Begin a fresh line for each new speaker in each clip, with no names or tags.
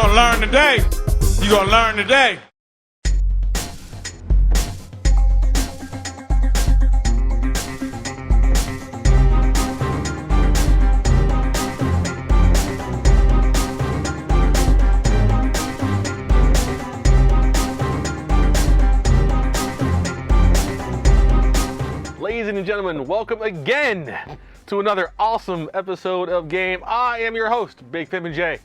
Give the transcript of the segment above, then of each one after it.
gonna learn today. You gonna learn today.
Ladies and gentlemen, welcome again to another awesome episode of G.A.M.E. I am your host, Big Fim and Jay.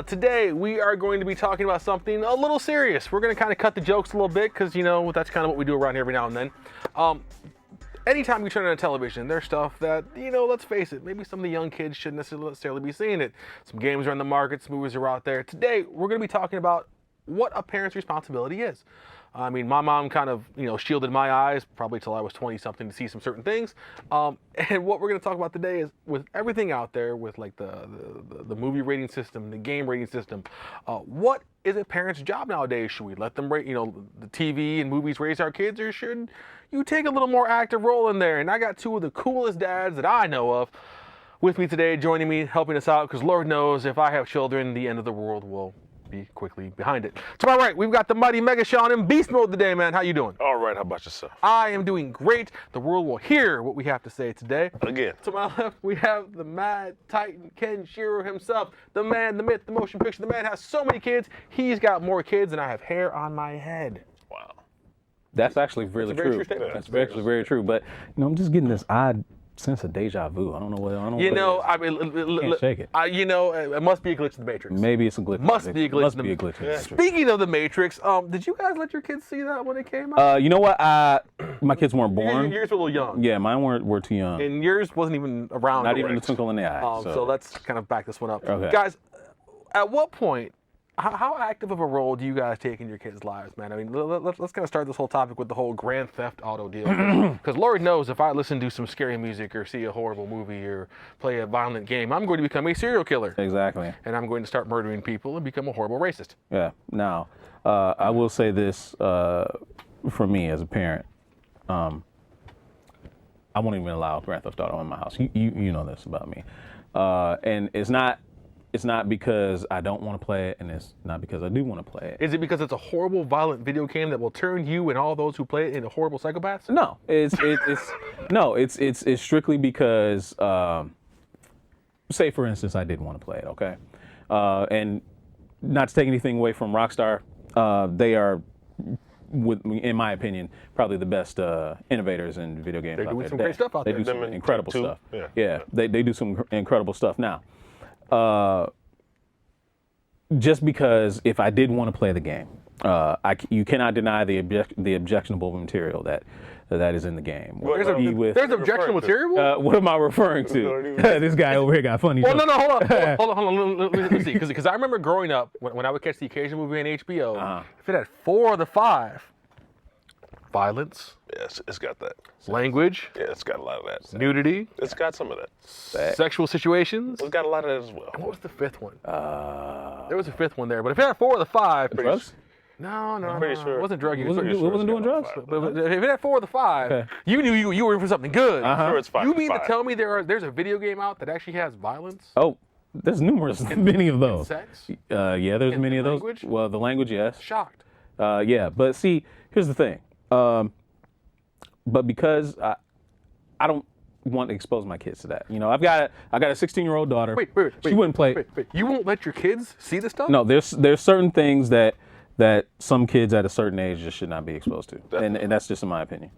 Today we are going to be talking about something a little serious. We're going to kind of cut the jokes a little bit because, you know, that's kind of what we do around here every now and then. Anytime you turn on a television, there's stuff that, you know, let's face it, maybe some of the young kids shouldn't necessarily be seeing it. Some games are on the market, some movies are out there. Today, we're going to be talking about what a parent's responsibility is. I mean, my mom kind of, you know, shielded my eyes probably till I was 20-something to see some certain things. And what we're going to talk about today is with everything out there, with like the movie rating system, the game rating system, what is a parent's job nowadays? Should we let them, you know, the TV and movies raise our kids, or should you take a little more active role in there? And I got two of the coolest dads that I know of with me today, joining me, helping us out, because Lord knows if I have children, the end of the world will be quickly behind it. To my right, we've got the mighty Mega Sean in beast mode today, man. How you doing?
All right, how about yourself?
I am doing great. The world will hear what we have to say today.
Again.
To my left, we have the mad titan Ken Shiro himself, the man, the myth, the motion picture. The man has so many kids. He's got more kids than I have hair on my head.
Wow.
That's actually really true. That's actually very true. But you know, I'm just getting this odd sense of deja vu. I don't know what. I don't.
You know,
I can't shake it.
You know, it must be a glitch in the Matrix.
Maybe it's a glitch.
Must be a glitch.
Must be a glitch in the Matrix.
Speaking of the Matrix, did you guys let your kids see that when it came out?
You know what? My kids weren't born.
Yours were a little young.
Yeah, mine were too young.
And yours wasn't even around.
Not even a twinkle in the eye.
So let's kind of back this one up.
Okay.
Guys, at what point, how active of a role do you guys take in your kids' lives, man? I mean, let's kind of start this whole topic with the whole Grand Theft Auto deal. Because Lord knows if I listen to some scary music or see a horrible movie or play a violent game, I'm going to become a serial killer.
Exactly.
And I'm going to start murdering people and become a horrible racist.
Yeah. Now, I will say this for me as a parent. I won't even allow Grand Theft Auto in my house. You know this about me. And it's not because I don't want to play it, and it's not because I do want to play it.
Is it because it's a horrible, violent video game that will turn you and all those who play it into horrible psychopaths?
No, it's strictly because, say for instance, I did want to play it, okay? And not to take anything away from Rockstar, they are, in my opinion, probably the best innovators in video games.
They're doing some great stuff out there.
They do some incredible stuff.
Yeah,
they do some incredible stuff. Now, just because if I did want to play the game, you cannot deny the objectionable material that is in the game.
There's objectionable material?
What am I referring to? This guy over here got funny.
Well, no, hold on. Let me see. Because I remember growing up, when I would catch the occasional movie on HBO, if it had 4 of the 5, violence.
Yes, it's got that.
Language.
Yeah, it's got a lot of that.
Nudity.
It's got some of that.
Sexual situations.
It's got a lot of that as well.
What was the 5th one? There was a 5th one there, but if it had 4 of the 5,
Drugs?
No,
I'm pretty sure.
It wasn't drug use.
It wasn't doing drugs.
But if it had 4 of the 5,
Okay.
you knew you were in for something good.
I'm sure it's 5
You
to
mean to
5.
tell me there's a video game out that actually has violence?
Oh, there's many of those.
Sex?
Yeah, there's many of those.
Language?
Well, the language, yes.
Shocked.
Yeah, but see, here's the thing. But because I don't want to expose my kids to that. You know, I got a 16-year-old daughter.
Wait.
She wouldn't play.
Wait. You won't let your kids see this stuff?
No, there's certain things that some kids at a certain age just should not be exposed to, and that's just in my opinion.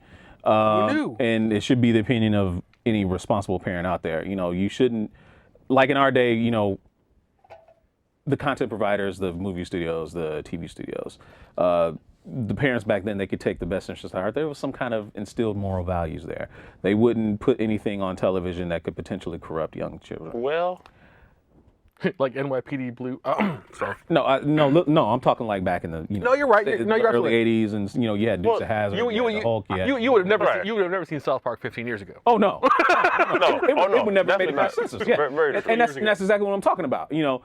Who knew?
And it should be the opinion of any responsible parent out there. You know, you shouldn't, like in our day, you know, the content providers, the movie studios, the TV studios, the parents back then, they could take the best interest at heart. There was some kind of instilled moral values there. They wouldn't put anything on television that could potentially corrupt young children.
Well,
like NYPD Blue. Sorry.
No, I'm talking like back in the
No, you're right.
the
No, you're
early
absolutely
'80s, and you know, you had Dukes of Hazzard, you had the Hulk,
you would have never seen South Park 15 years ago.
Oh no,
no,
it would never made
definitely
any
not.
sense. Yeah,
Very true.
and that's exactly what I'm talking about. You know,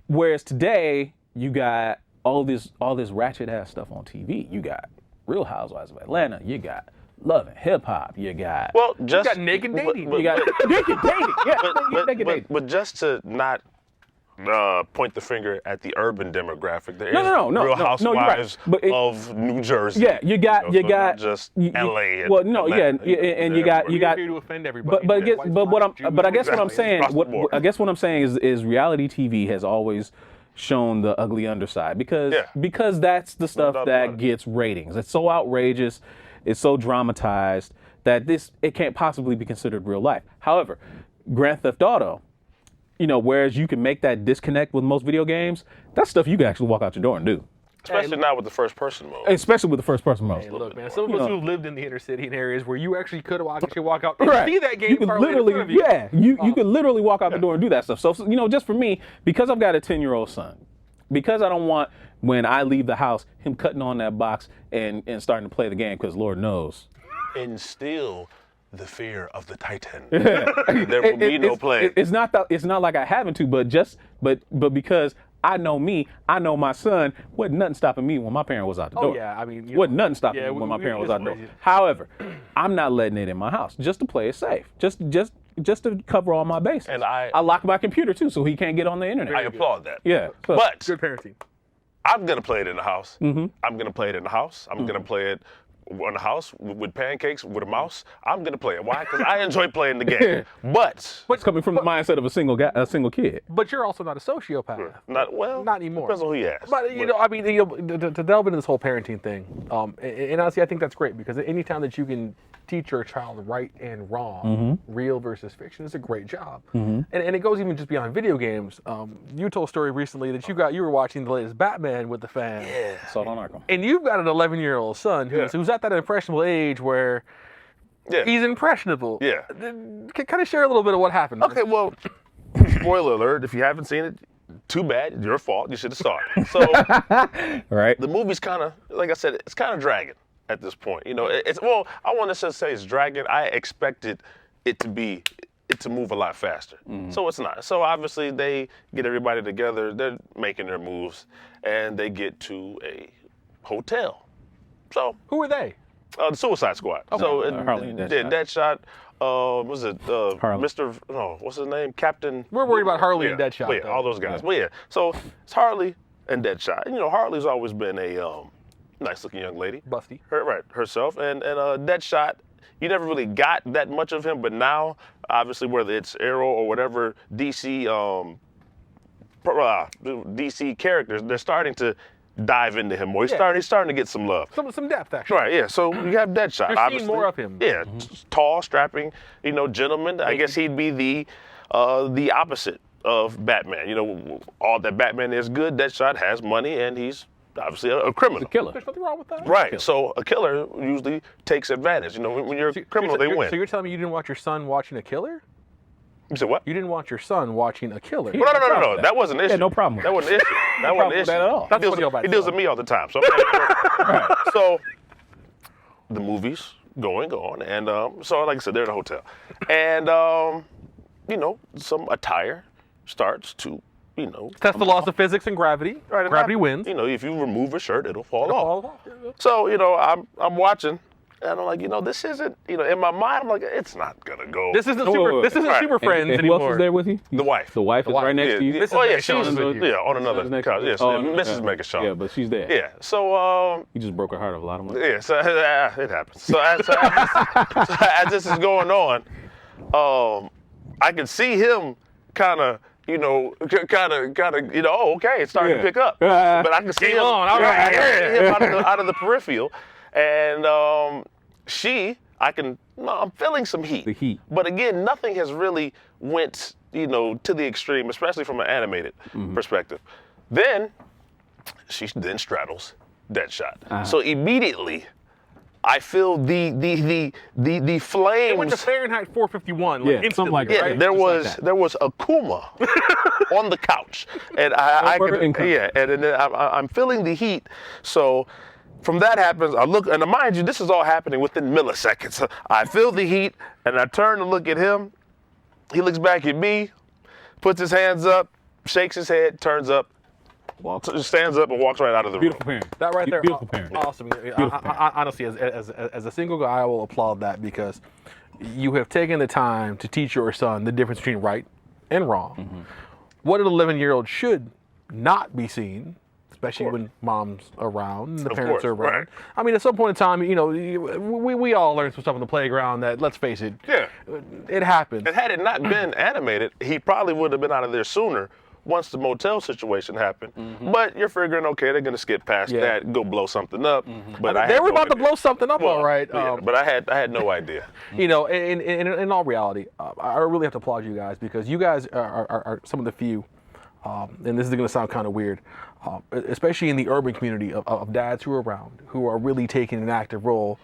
whereas today you got all this ratchet ass stuff on TV. You got Real Housewives of Atlanta. You got Love and Hip Hop. You got
you got naked dating.
You got naked dating. Yeah, naked dating.
But just to not point the finger at the urban demographic. There is
No,
Real
you're
Housewives
right.
of New Jersey.
Yeah, you got
so not just L.A.
Well, no,
Atlanta,
and you got.
Here to offend everybody.
But I guess what I'm
Exactly.
saying,
Across the board.
I guess what I'm saying is reality TV has always shown the ugly underside because that's the stuff
doubt
that
about it.
gets ratings. It's so outrageous, it's so dramatized that it can't possibly be considered real life. However, Grand Theft Auto, whereas you can make that disconnect with most video games, that's stuff you can actually walk out your door and do.
Especially not with the first person mode.
Especially with the first person mode.
Hey, look, man, some of us who've lived in the inner city in areas where you actually could walk out and see that game
You could
parlay in front of you.
you could literally walk out the door and do that stuff. So just for me, because I've got a 10-year-old son, because I don't want when I leave the house him cutting on that box and starting to play the game, because Lord knows.
Instill the fear of the Titan. There will be no play.
It's not like I haven't to, but because I know me, I know my son. Wasn't nothing stopping me when my parent was out the door.
Oh yeah, I mean,
wasn't nothing stopping me when my parent was out the door. However, I'm not letting it in my house just to play it safe, just to cover all my bases.
And I
lock my computer too, so he can't get on the internet.
I applaud that.
Yeah, so-
But
good parenting.
I'm gonna play it in the house.
Mm-hmm.
I'm gonna play it in the house. I'm gonna play it in the house with pancakes with a mouse. I'm gonna play it. Why? Because I enjoy playing the game. But
it's coming from the mindset of a single kid.
But you're also not a sociopath.
not
anymore.
Depends on who you ask.
But I mean, to delve into this whole parenting thing, and honestly, I think that's great because anytime that you can teach your child right and wrong, real versus fiction, is a great job. And it goes even just beyond video games. You told a story recently that you were watching the latest Batman with the fam.
Yeah.
Assault on Arkham.
And you've got an 11-year-old son who's at that impressionable age where he's impressionable.
Yeah.
Kind of share a little bit of what happened.
Okay, well, spoiler alert, if you haven't seen it, too bad, your fault, you should have started. So
Right.
the movie's kind of, like I said, it's kind of dragging at this point. I want to say it's dragging. I expected it to move a lot faster. So it's not. So obviously they get everybody together, they're making their moves, and they get to a hotel. So
Who are they?
the Suicide Squad. So
Harley and Deadshot.
Deadshot. Was it
Harley.
Mr. No, what's his name? Captain.
We're worried about Harley and Deadshot,
But yeah,
though.
all those guys. But yeah, so it's Harley and Deadshot. Harley's always been a nice-looking young lady.
Busty.
Herself, and Deadshot. You never really got that much of him, but now, obviously, whether it's Arrow or whatever DC DC characters, they're starting to dive into him more. He's starting to get some love.
Some depth, actually.
Right, yeah. So you have Deadshot.
You're seeing
obviously.
more of him.
Yeah, tall, strapping, gentleman. I guess he'd be the opposite of Batman. All that Batman is good. Deadshot has money, and he's obviously a criminal.
The killer.
There's nothing wrong with that.
Right. So a killer usually takes advantage. When you're a criminal, they win.
So you're telling me you didn't want your son watching a killer?
You said what?
You didn't want your son watching a killer?
Well, no. That wasn't an issue.
Yeah, no problem with
That wasn't an issue. That wasn't an
with
issue.
that at all.
That's what y'all about
He
to
deals
say.
with me all the time. So, right. So the movie's going on, and so like I said, they're in a hotel, and some attire starts to
Test the laws of physics and gravity.
right,
Gravity wins.
If you remove a shirt, it'll fall
All
off.
of that.
So I'm watching, and I'm like, this isn't. In my mind, I'm like, it's not gonna go.
This isn't
wait,
super.
wait.
This isn't
Right.
Super Friends
And who
anymore.
else is there with you?
The wife.
The wife is right next to you.
Mrs.
Oh yeah,
Megatron
she's
is with you.
on another
Next
couch.
to you.
Yes,
Oh,
Mrs. Megatron.
Yeah, but she's there.
Yeah. So
You just broke her heart of a lot of money.
yeah, so it happens. So as this is going on, I can see him kind of, oh, okay, it's starting to pick up. But I can see
Game
him,
on, all right.
I can see him out of the peripheral, and I'm feeling some heat.
The heat.
But again, nothing has really went, to the extreme, especially from an animated perspective. Then she straddles Deadshot. So immediately, I feel the flames.
It went to Fahrenheit 451.
Yeah,
Instantly,
something like that.
Yeah,
right?
there
Just like
was a Kuma on the couch, and I
Over
could,
income.
and then I'm feeling the heat. So from that happens, I look, and mind you, this is all happening within milliseconds. I feel the heat, and I turn to look at him. He looks back at me, puts his hands up, shakes his head, turns up, stands up, and walks right out of the
Beautiful
room.
parent.
That right there,
Beautiful parent.
awesome.
Beautiful
Honestly, as a single guy, I will applaud that because you have taken the time to teach your son the difference between right and wrong. what an 11-year-old should not be seen, especially when mom's around and the parents are around.
Right.
I mean, at some point in time, you know, we all learned some stuff on the playground that, let's face it, it happens.
And had it not been animated, he probably would have been out of there sooner once the motel situation happened. But you're figuring, okay, they're going to skip past that, go blow something up. But
they were about to blow something up, all right.
But I had no idea.
You know, in all reality, I really have to applaud you guys, because you guys are some of the few, and this is going to sound kind of weird, especially in the urban community of dads who are around, who are really taking an active role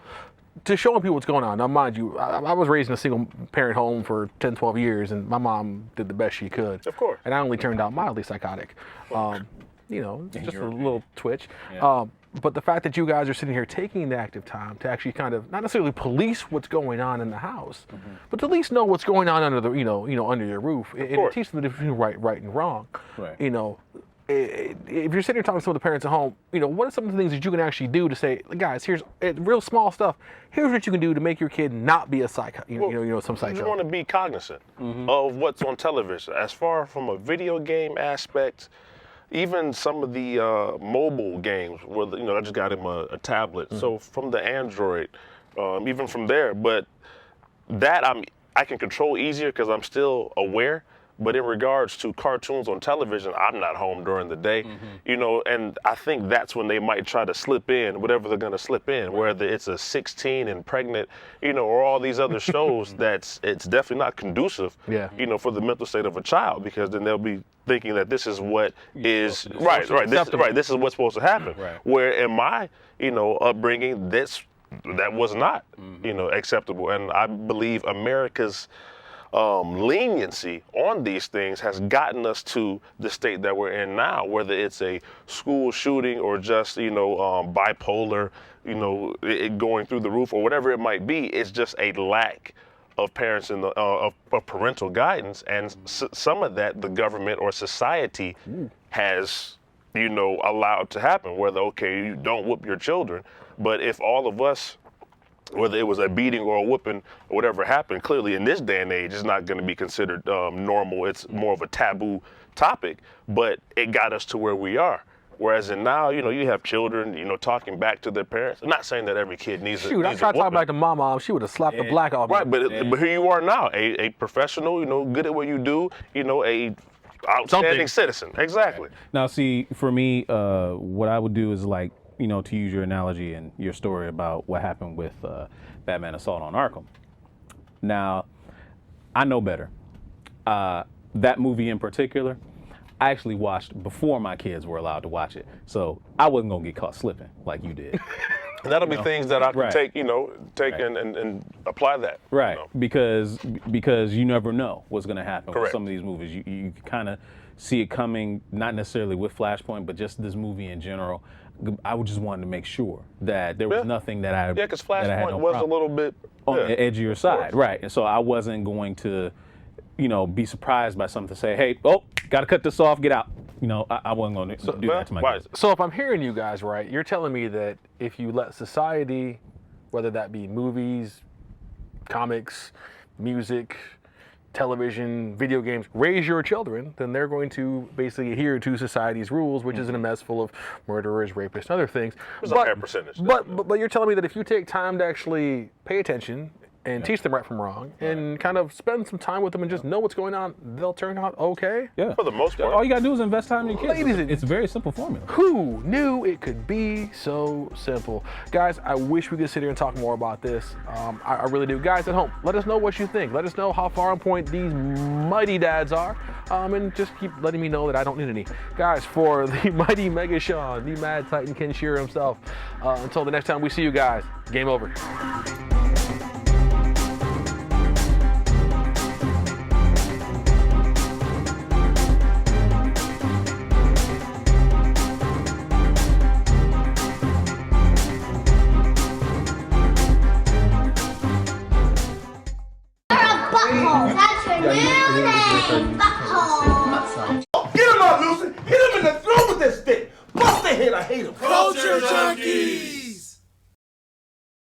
to showing people what's going on. Now, mind you, I was raised in a single parent home for 10, 12 years, and my mom did the best she could.
Of course.
And I only turned out mildly psychotic. You know, just a little twitch.
Yeah.
But the fact that you guys are sitting here taking the active time to actually kind of not necessarily police what's going on in the house, but to at least know what's going on under the under your roof, and teach them the difference between right and wrong.
Right.
You know, if you're sitting here talking to some of the parents at home, you know, what are some of the things that you can actually do to say, guys, here's real small stuff. Here's what you can do to make your kid not be a psycho, some psycho.
You just want to be cognizant of what's on television. As far from a video game aspect, even some of the mobile games where I just got him a tablet. So from the Android, even from there, but that I can control easier because I'm still aware. But in regards to cartoons on television, I'm not home during the day, and I think that's when they might try to slip in whatever they're going to slip in, whether it's a 16 and pregnant, or all these other shows it's definitely not conducive, for the mental state of a child, because then they'll be thinking that this is what is this is what's supposed to happen.
Right.
Where in my, upbringing, that was not, acceptable. And I believe America's leniency on these things has gotten us to the state that we're in now, whether it's a school shooting or just, bipolar, it going through the roof or whatever it might be. It's just a lack of parents in the of parental guidance, and some of that the government or society has, allowed to happen. Whether you don't whoop your children, but if all of us, whether it was a beating or a whooping or whatever happened, clearly in this day and age, it's not going to be considered normal. It's more of a taboo topic, but it got us to where we are. Whereas in now, you have children, talking back to their parents. I'm not saying that every kid needs a
I tried to talk back to my mom. She would have slapped the black off me.
Right, but here you are now, a professional, good at what you do, a outstanding citizen. Exactly.
Now, see, for me, what I would do is to use your analogy and your story about what happened with Batman Assault on Arkham. Now, I know better. That movie in particular, I actually watched before my kids were allowed to watch it. So I wasn't going to get caught slipping like you did.
And that'll be things that I can take, and apply that.
Right, because you never know what's going to happen with
Correct.
some of these movies. You kind of see it coming, not necessarily with Flashpoint, but just this movie in general. I would just wanted to make sure that there was nothing that I
because Flashpoint was a little bit
on the edgier side, right? And so I wasn't going to, be surprised by something to say, hey, got to cut this off, get out. I wasn't going to do that to my kids.
So if I'm hearing you guys right, you're telling me that if you let society, whether that be movies, comics, music, television, video games, raise your children, then they're going to basically adhere to society's rules, which is in a mess full of murderers, rapists, and other things.
There's a fair percentage.
But you're telling me that if you take time to actually pay attention and teach them right from wrong, and kind of spend some time with them and just know what's going on, they'll turn out okay.
Yeah.
For the most part.
All you got to do is invest time in your kids.
Ladies,
It's a very simple formula.
Who knew it could be so simple? Guys, I wish we could sit here and talk more about this. I really do. Guys at home, let us know what you think. Let us know how far on point these mighty dads are. And just keep letting me know that I don't need any. Guys, for the mighty Mega Sean, the Mad Titan Ken Shearer himself, until the next time we see you guys, game over.
Butthole. That's your new name. Butthole.